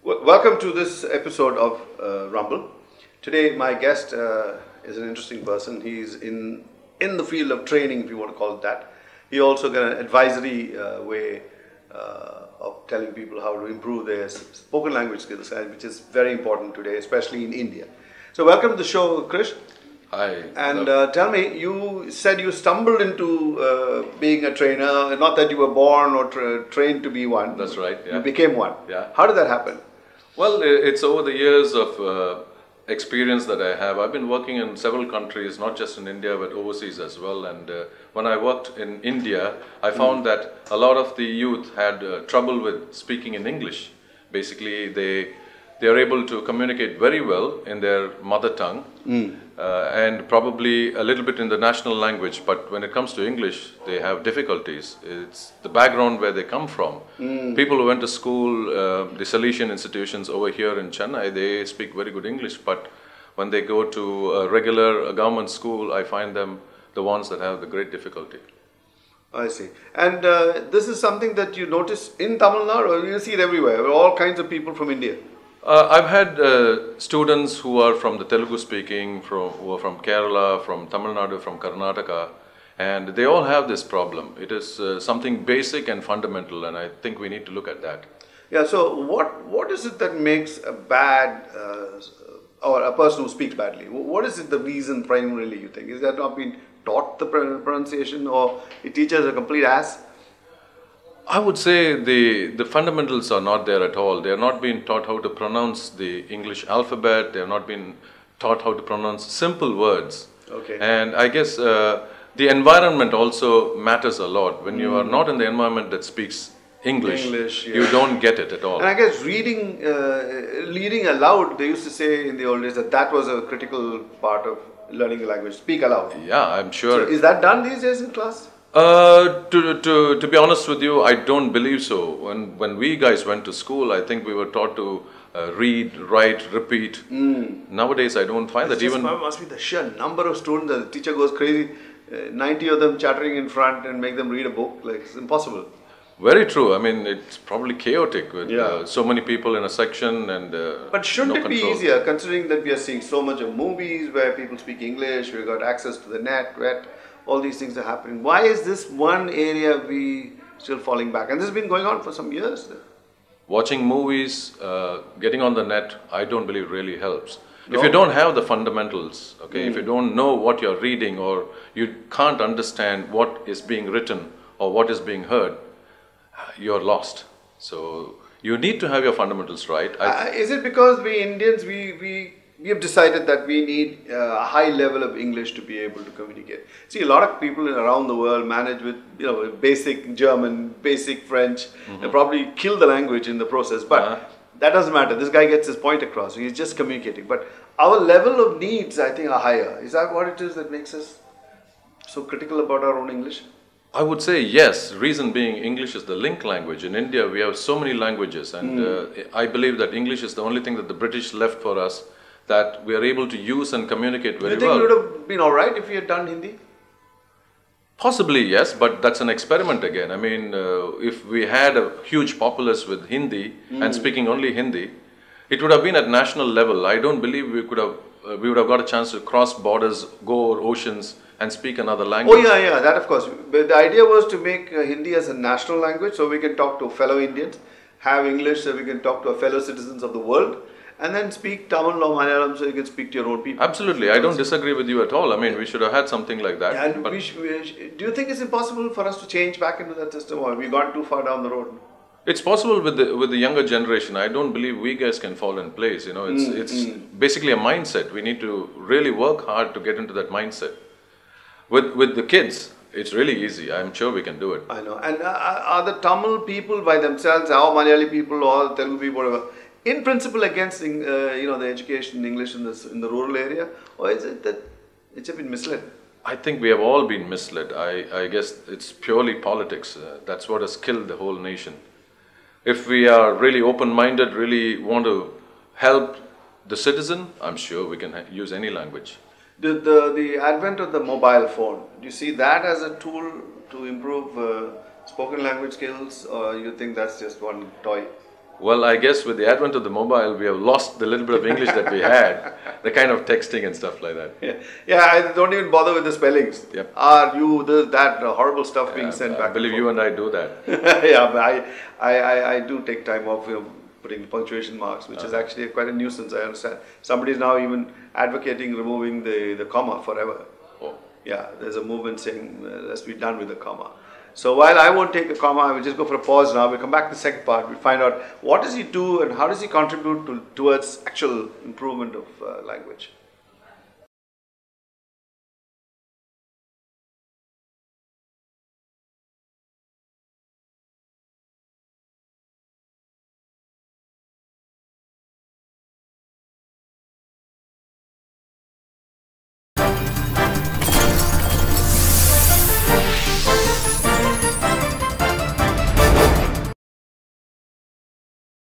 Welcome to this episode of Rumble. Today, my guest is an interesting person. He's in the field of training, if you want to call it that. He also got an advisory way of telling people how to improve their spoken language skills, which is very important today, especially in India. So, welcome to the show, Krish. Hi. And tell me, you said you stumbled into being a trainer, not that you were born or trained to be one. That's right, yeah. You became one. Yeah. How did that happen? Well, it's over the years of experience that I have. I've been working in several countries, not just in India, but overseas as well. And when I worked in India, I found that a lot of the youth had trouble with speaking in English. Basically, they are able to communicate very well in their mother tongue and probably a little bit in the national language, but when it comes to English, they have difficulties. It's the background where they come from. People who went to school, the Salesian institutions over here in Chennai, they speak very good English, but when they go to a regular government school, I find them the ones that have the great difficulty. I see. And this is something that you notice in Tamil Nadu, or you see it everywhere, all kinds of people from India? I've had students who are from the Telugu speaking, who are from Kerala, from Tamil Nadu, from Karnataka, and they all have this problem. It is something basic and fundamental, and I think we need to look at that. Yeah, so what is it that makes a bad, or a person who speaks badly? What is it the reason primarily, you think? Is that not being taught the pronunciation, or the teacher is a complete ass? I would say the fundamentals are not there at all. They are not being taught how to pronounce the English alphabet. They are not being taught how to pronounce simple words. Okay. And I guess the environment also matters a lot. When you are not in the environment that speaks English, yeah. You don't get it at all. And I guess reading aloud, they used to say in the old days that was a critical part of learning the language. Speak aloud. Yeah, I'm sure. So is that done these days in class? To be honest with you, I don't believe so. When we guys went to school, I think we were taught to read, write, repeat. Nowadays, I don't find that even. Must be the sheer number of students. The teacher goes crazy. 90 of them chattering in front and make them read a book. Like, it's impossible. Very true. I mean, it's probably chaotic with Yeah. so many people in a section and. But shouldn't no it be control. easier, considering that we are seeing so much of movies where people speak English, we've got access to the net, all these things are happening. Why is this one area we still falling back? And this has been going on for some years. Watching movies, getting on the net, I don't believe really helps. No. If you don't have the fundamentals, okay, if you don't know what you're reading or you can't understand what is being written or what is being heard, you're lost. So you need to have your fundamentals right. Is it because we Indians, we have decided that we need a high level of English to be able to communicate? See, a lot of people around the world manage with basic German, basic French, and probably kill the language in the process. But that doesn't matter. This guy gets his point across. He's just communicating. But our level of needs, I think, are higher. Is that what it is that makes us so critical about our own English? I would say yes. Reason being, English is the link language. In India, we have so many languages, and I believe that English is the only thing that the British left for us that we are able to use and communicate very well. Do you think it would have been all right if we had done Hindi? Possibly, yes, but that's an experiment again. I mean, if we had a huge populace with Hindi and speaking only Hindi, it would have been at national level. I don't believe we would have got a chance to cross borders, go over oceans and speak another language. Oh yeah, that of course. But the idea was to make Hindi as a national language so we can talk to fellow Indians, have English so we can talk to our fellow citizens of the world, and then speak Tamil or Malayalam so you can speak to your own people. Absolutely, I don't disagree with you at all. I mean, we should have had something like that. Yeah, and do you think it's impossible for us to change back into that system, or have we gone too far down the road? It's possible with the younger generation. I don't believe we guys can fall in place. You know, it's basically a mindset. We need to really work hard to get into that mindset. With the kids, it's really easy. I'm sure we can do it. I know. And are the Tamil people by themselves, or Malayali people, or Telugu people, whatever, in principle against the education in English in the rural area, or is it that it's been misled? I think we have all been misled. I guess it's purely politics. That's what has killed the whole nation. If we are really open-minded, really want to help the citizen, I'm sure we can use any language. The advent of the mobile phone, do you see that as a tool to improve spoken language skills, or you think that's just one toy? Well, I guess with the advent of the mobile, we have lost the little bit of English that we had, the kind of texting and stuff like that. Yeah, I don't even bother with the spellings. Yep. Are you, this, that, horrible stuff being sent back. I believe you and I do that. Yeah, but I do take time off putting the punctuation marks, which is actually quite a nuisance, I understand. Somebody is now even advocating removing the comma forever. Oh. Yeah, there's a movement saying let's be done with the comma. So while I won't take a comma, I will just go for a pause now. We'll come back to the second part. We'll find out what does he do and how does he contribute towards actual improvement of language.